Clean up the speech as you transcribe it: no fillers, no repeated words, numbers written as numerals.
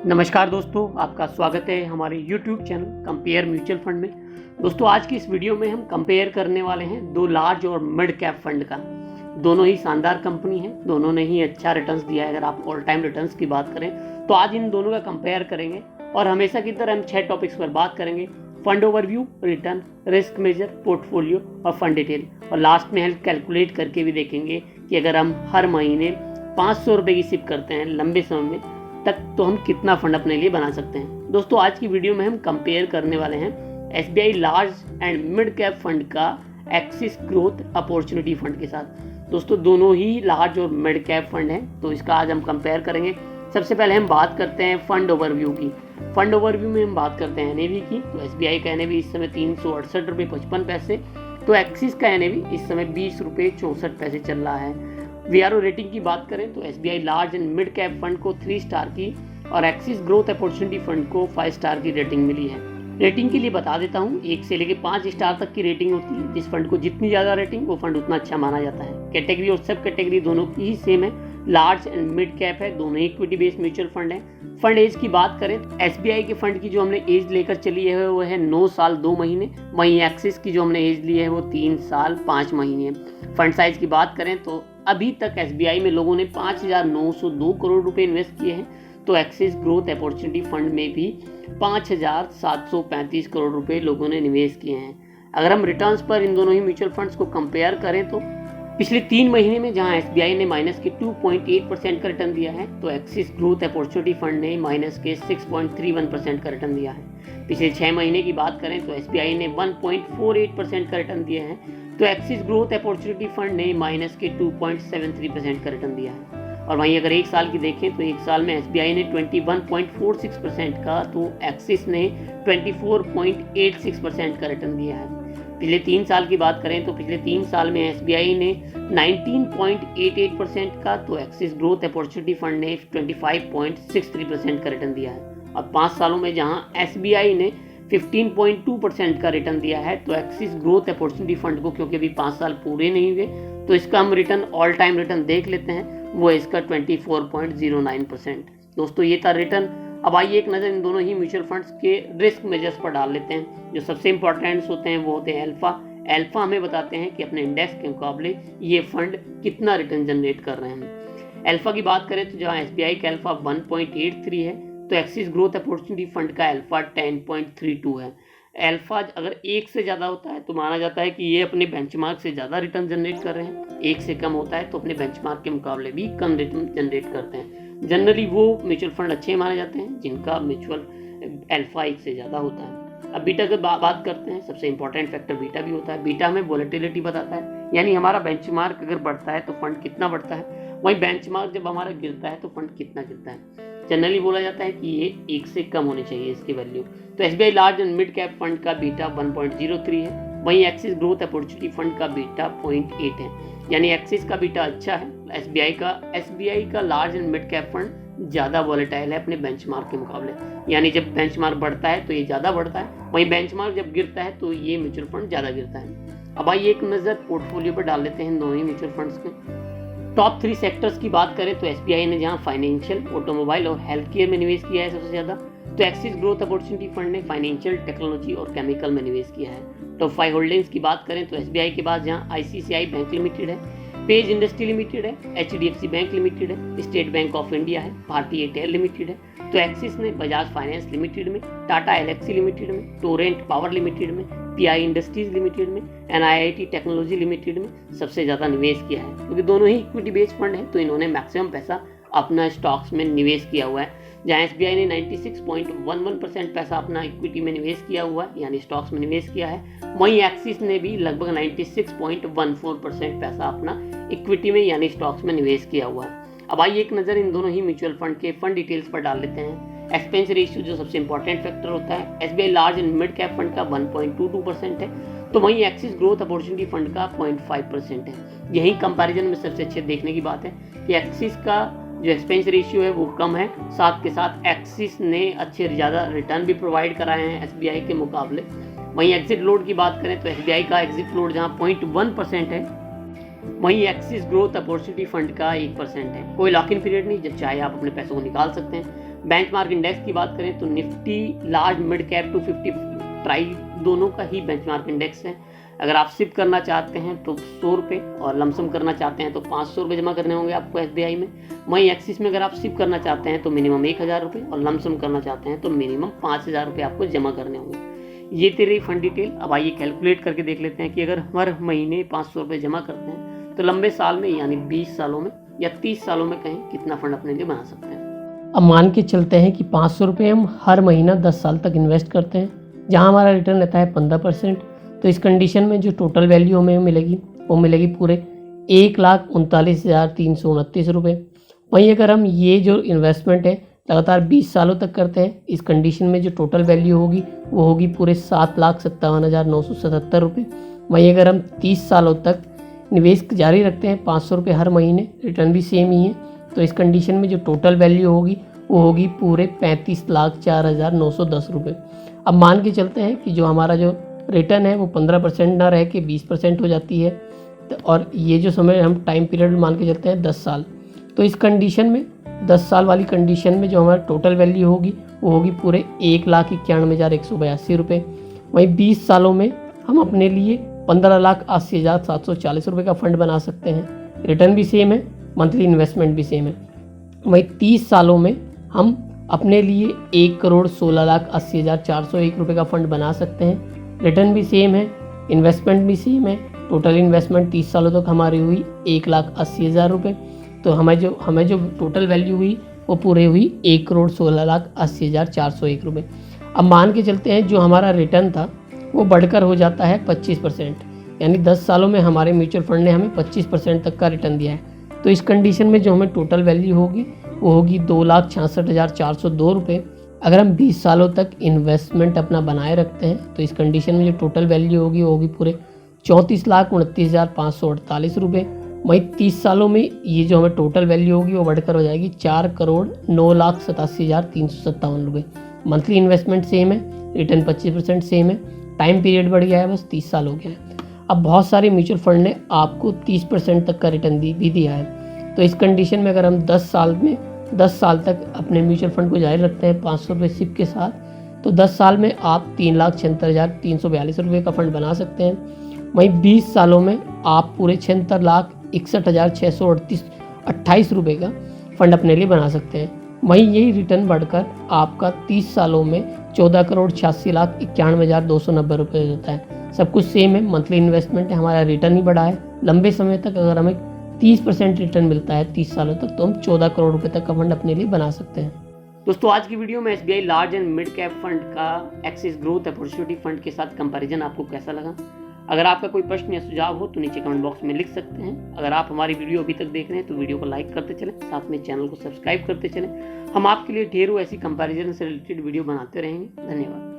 नमस्कार दोस्तों, आपका स्वागत है हमारे YouTube channel compare mutual fund में। दोस्तों, आज की इस वीडियो में हम कंपेयर करने वाले हैं दो लार्ज और मिड कैप फंड का। दोनों ही शानदार कंपनी है, दोनों ने ही अच्छा रिटर्न्स दिया है। अगर आप ऑल टाइम रिटर्न्स की बात करें तो आज इन दोनों का कंपेयर करेंगे और हमेशा की तरह हम 6 टॉपिक्स पर बात करेंगे: fund overview, return, risk measure, portfolio और फंड डिटेल। और लास्ट में हम कैलकुलेट करके भी देखेंगे कि अगर हम हर महीने 500 रुपये की सिप करते हैं लंबे समय में तक तो हम कितना फंड अपने लिए बना सकते हैं। दोस्तों, आज की वीडियो में हम कंपेयर करने वाले हैं SBI large and mid cap fund का एक्सिस ग्रोथ अपॉर्चुनिटी फंड के साथ। दोस्तों, दोनों ही लार्ज और मिड कैप फंड हैं, तो इसका आज हम कंपेयर करेंगे। सबसे पहले हम बात करते हैं फंड ओवरव्यू की। फंड ओवरव्यू में हम बात करते हैं NAV की। तो SBI का NAV इस समय 368 रुपये 55 पैसे, तो एक्सिस का NAV इस समय 20 रुपये 64 पैसे चल रहा है। VRO रेटिंग की बात करें तो SBI large and mid cap fund को 3 स्टार की और एक्सिस ग्रोथ अपॉर्चुनिटी फंड को 5 स्टार की रेटिंग मिली है। रेटिंग के लिए बता देता हूँ, 1 से लेकर 5 स्टार तक की रेटिंग होती है। जिस फंड को जितनी ज़्यादा रेटिंग, वो फंड उतना अच्छा माना जाता है। कैटेगरी और सब कैटेगरी दोनों की ही सेम है, लार्ज एंड मिड कैप है, दोनों ही इक्विटी बेस्ड म्यूचुअल फंड है। फंड एज की बात करें तो SBI के फंड की जो हमने एज लेकर चली है वो है 9 साल 2 महीने। वहीं एक्सिस की जो हमने एज ली है वो 3 साल 5 महीने है। फंड साइज की बात करें तो अभी तक SBI में लोगों ने 5,902 करोड़ रुपए इन्वेस्ट किए हैं, तो एक्सिस ग्रोथ अपॉर्चुनिटी फंड में भी 5,735 करोड़ रुपए लोगों ने निवेश किए हैं। अगर हम रिटर्न्स पर इन दोनों ही म्यूचुअल फंड्स को कंपेयर करें तो पिछले 3 महीने में जहां SBI ने माइनस के 2.8% का रिटर्न दिया है, तो एक्सिस ग्रोथ अपॉर्चुनिटी फंड ने माइनस के 6.31% का रिटर्न दिया है। पिछले 6 महीने की बात करें तो SBI ने 1.48% का रिटर्न दिया है, तो एक्सिस ग्रोथ अपॉर्चुनिटी फंड ने माइनस के 2.73% का रिटर्न दिया है। और वहीं अगर 1 साल की देखें तो 1 साल में SBI ने 21.46% का, तो एक्सिस ने 24.86% का रिटर्न दिया है। पिछले 3 साल की बात करें तो पिछले 3 साल में SBI ने 19.88% का, तो एक्सिस ग्रोथ अपॉर्चुनिटी फंड ने 25.63% का रिटर्न दिया है। और 5 सालों में जहां SBI ने 15.2% का रिटर्न दिया है, तो एक्सिस ग्रोथ अपॉर्चुनिटी फंड को, क्योंकि अभी 5 साल पूरे नहीं हुए, तो इसका हम रिटर्न ऑल टाइम रिटर्न देख लेते हैं, वो इसका 24.09%। दोस्तों, ये था रिटर्न। अब आइए एक नज़र इन दोनों ही म्यूचुअल फंड्स के रिस्क मेजर्स पर डाल लेते हैं। जो सबसे इंपॉर्टेंट्स होते हैं वो होते हैं अल्फा हमें बताते हैं कि अपने इंडेक्स के मुकाबले ये फंड कितना रिटर्न जनरेट कर रहे हैं। अल्फा की बात करें तो जहाँ SBI का अल्फा 1.83 है, तो एक्सिस ग्रोथ अपॉर्चुनिटी फंड का अल्फा 10.32 है। अल्फा अगर 1 से ज़्यादा होता है तो माना जाता है कि ये अपने बेंचमार्क से ज़्यादा रिटर्न जनरेट कर रहे हैं। 1 से कम होता है तो अपने बेंचमार्क के मुकाबले भी कम रिटर्न जनरेट करते हैं। जनरली वो म्यूचुअल फंड अच्छे माने जाते हैं जिनका म्यूचुअल अल्फा 1 से ज़्यादा होता है। अब बीटा की बात करते हैं। सबसे इंपॉर्टेंट फैक्टर बीटा भी होता है। बीटा हमें वोलेटिलिटी बताता है, यानी हमारा बेंचमार्क अगर बढ़ता है तो फंड कितना बढ़ता है, वहीं बेंचमार्क जब हमारा गिरता है तो फंड कितना गिरता है। जनरली बोला जाता है कि ये 1 से कम होनी चाहिए इसकी वैल्यू। तो SBI large and mid cap fund का बीटा 1.03 है, वहीं एक्सिस ग्रोथ अपॉर्चुनिटी फंड का बीटा 0.8 है, यानी एक्सिस का बीटा अच्छा है। SBI का large and mid cap fund ज़्यादा वॉलेटाइल है अपने बेंचमार्क के मुकाबले, यानी जब बेंचमार्क बढ़ता है तो ये ज़्यादा बढ़ता है, वहीं बेंचमार्क जब गिरता है तो ये म्यूचुअल फंड ज़्यादा गिरता है। अब आइए एक नज़र पोर्टफोलियो पर डाल लेते हैं दोनों ही म्यूचुअल फंड्स के। टॉप 3 सेक्टर्स की बात करें तो SBI ने जहां फाइनेंशियल, ऑटोमोबाइल और हेल्थ केयर में निवेश किया है सबसे ज़्यादा, तो एक्सिस ग्रोथ अपॉर्चुनिटी फंड ने फाइनेंशियल, टेक्नोलॉजी और केमिकल में निवेश किया है। टॉप 5 होल्डिंग्स की बात करें तो SBI के बाद जहां ICICI बैंक लिमिटेड है, पेज इंडस्ट्री लिमिटेड है, HDFC बैंक लिमिटेड है, स्टेट बैंक ऑफ इंडिया है, भारतीय एयरटेल लिमिटेड है, तो एक्सिस ने बजाज फाइनेंस लिमिटेड में, टाटा एलेक्सी लिमिटेड में, टोरेंट पावर लिमिटेड में, PI इंडस्ट्रीज लिमिटेड में, NIIT टेक्नोलॉजी लिमिटेड में सबसे ज़्यादा निवेश किया है। क्योंकि दोनों ही इक्विटी बेस्ड फंड है तो इन्होंने मैक्सिमम पैसा अपना स्टॉक्स में निवेश किया हुआ है। जहाँ SBI ने 96.11% पैसा अपना इक्विटी में निवेश किया हुआ है, यानी स्टॉक्स में निवेश किया है, वहीं एक्सिस ने भी लगभग 96.14% पैसा अपना इक्विटी में यानी स्टॉक्स में निवेश किया हुआ है। अब आइए एक नज़र इन दोनों ही म्यूचुअल फंड के फंड डिटेल्स पर डाल लेते हैं। एक्सपेंस रेशियो जो सबसे इंपॉर्टेंट फैक्टर होता है, SBI large and mid cap fund का 1.22% है, तो वहीं एक्सिस ग्रोथ अपॉर्चुनिटी फंड का 0.5% है। यही कंपैरिजन में सबसे अच्छे देखने की बात है कि एक्सिस का जो एक्सपेंस रेशियो है वो कम है, साथ के साथ एक्सिस ने अच्छे ज़्यादा रिटर्न भी प्रोवाइड कराए हैं SBI के मुकाबले। वहीं एग्जिट लोड की बात करें तो SBI का एग्जिट लोड जहाँ 0.1% है, वहीं एक्सिस ग्रोथ अपॉर्चुनिटी फंड का 1% है। कोई लॉक इन पीरियड नहीं, जब चाहे आप अपने पैसों को निकाल सकते हैं। बेंचमार्क इंडेक्स की बात करें तो Nifty large mid cap 250 try दोनों का ही बेंचमार्क इंडेक्स है। अगर आप सिप करना चाहते हैं तो 100 रुपये और लमसम करना चाहते हैं तो 500 रुपये जमा करने होंगे आपको SBI में। वहीं एक्सिस में अगर आप सिप करना चाहते हैं तो मिनिमम 1000 रुपये और लमसम करना चाहते हैं तो मिनिमम 5000 रुपये आपको जमा करने होंगे। ये तेरी फंड डिटेल। अब आइए कैलकुलेट करके देख लेते हैं कि अगर हर महीने 500 रुपये जमा करते हैं तो लंबे साल में यानी 20 सालों में या 30 सालों में कहीं कितना फंड अपने लिए बना सकते हैं। अब मान के चलते हैं कि 500 रुपये हम हर महीना 10 साल तक इन्वेस्ट करते हैं, जहां हमारा रिटर्न रहता है 15%। तो इस कंडीशन में जो टोटल वैल्यू हमें मिलेगी वो मिलेगी पूरे 1,39,329 रुपये। वहीं अगर हम ये जो इन्वेस्टमेंट है लगातार 20 सालों तक करते हैं, इस कंडीशन में जो टोटल वैल्यू होगी वो होगी पूरे 7,57,977 रुपये। वहीं अगर हम 30 सालों तक निवेश जारी रखते हैं 500 रुपये हर महीने, रिटर्न भी सेम ही है, तो इस कंडीशन में जो टोटल वैल्यू होगी वो होगी पूरे 35,04,910 रुपये। अब मान के चलते हैं कि जो हमारा जो रिटर्न है वो 15% ना रह के 20% हो जाती है, तो और ये जो समय हम टाइम पीरियड मान के चलते हैं 10 साल। तो इस कंडीशन में 10 साल वाली कंडीशन में जो हमारा टोटल वैल्यू होगी वो होगी पूरे 1,91,182 रुपये। वहीं 20 सालों में हम अपने लिए 15,80,740 रुपये का फंड बना सकते हैं। रिटर्न भी सेम है, मंथली इन्वेस्टमेंट भी सेम है। वहीं 30 सालों में हम अपने लिए 1,16,80,401 रुपये का फंड बना सकते हैं। रिटर्न भी सेम है, इन्वेस्टमेंट भी सेम है। टोटल इन्वेस्टमेंट 30 सालों तक हमारी हुई 1,80,000 रुपये। तो हमें जो टोटल वैल्यू हुई वो पूरे हुई 1,16,80,401 रुपये। अब मान के चलते हैं जो हमारा रिटर्न था वो बढ़कर हो जाता है 25%, यानी 10 सालों में हमारे म्यूचुअल फंड ने हमें 25% तक का रिटर्न दिया है। तो इस कंडीशन में जो हमें टोटल वैल्यू होगी वो होगी 2,66,402 रुपये। अगर हम 20 सालों तक इन्वेस्टमेंट अपना बनाए रखते हैं तो इस कंडीशन में जो टोटल वैल्यू होगी वो होगी पूरे 34,29,548 रुपये। वहीं 30 सालों में ये जो हमें टोटल वैल्यू होगी वो बढ़कर हो जाएगी 4,09,87,357 रुपये। मंथली इन्वेस्टमेंट सेम है, रिटर्न 25% सेम है, टाइम पीरियड बढ़ गया है, बस 30 साल हो गया है। अब बहुत सारे म्यूचुअल फंड ने आपको 30% तक का रिटर्न भी दिया है। तो इस कंडीशन में अगर हम 10 साल तक अपने म्यूचुअल फंड को जारी रखते हैं 500 रुपये सिप के साथ, तो 10 साल में आप 3,76,342 रुपये का फंड बना सकते हैं। वहीं 20 सालों में आप पूरे 76,61,628 रुपये का फंड अपने लिए बना सकते हैं। वहीं यही रिटर्न बढ़कर आपका 30 सालों में 14,86,91,290 रुपये हो जाता है। सब कुछ सेम है, मंथली इन्वेस्टमेंट है, हमारा रिटर्न ही बढ़ा है। लंबे समय तक अगर हमें 30% रिटर्न मिलता है 30 सालों तक, तो हम 14 करोड़ रुपए तक का फंड अपने लिए बना सकते हैं। दोस्तों आज की वीडियो में SBI large and mid cap fund का एक्सिस ग्रोथ अपॉर्चुनिटी फंड के साथ कंपैरिजन आपको कैसा लगा? अगर आपका कोई प्रश्न या सुझाव हो तो नीचे कमेंट बॉक्स में लिख सकते हैं। अगर आप हमारी वीडियो अभी तक देख रहे हैं तो वीडियो को लाइक करते चलें, साथ में चैनल को सब्सक्राइब करते चलें। हम आपके लिए ढेरों ऐसी कंपैरिजन से रिलेटेड वीडियो बनाते रहेंगे। धन्यवाद।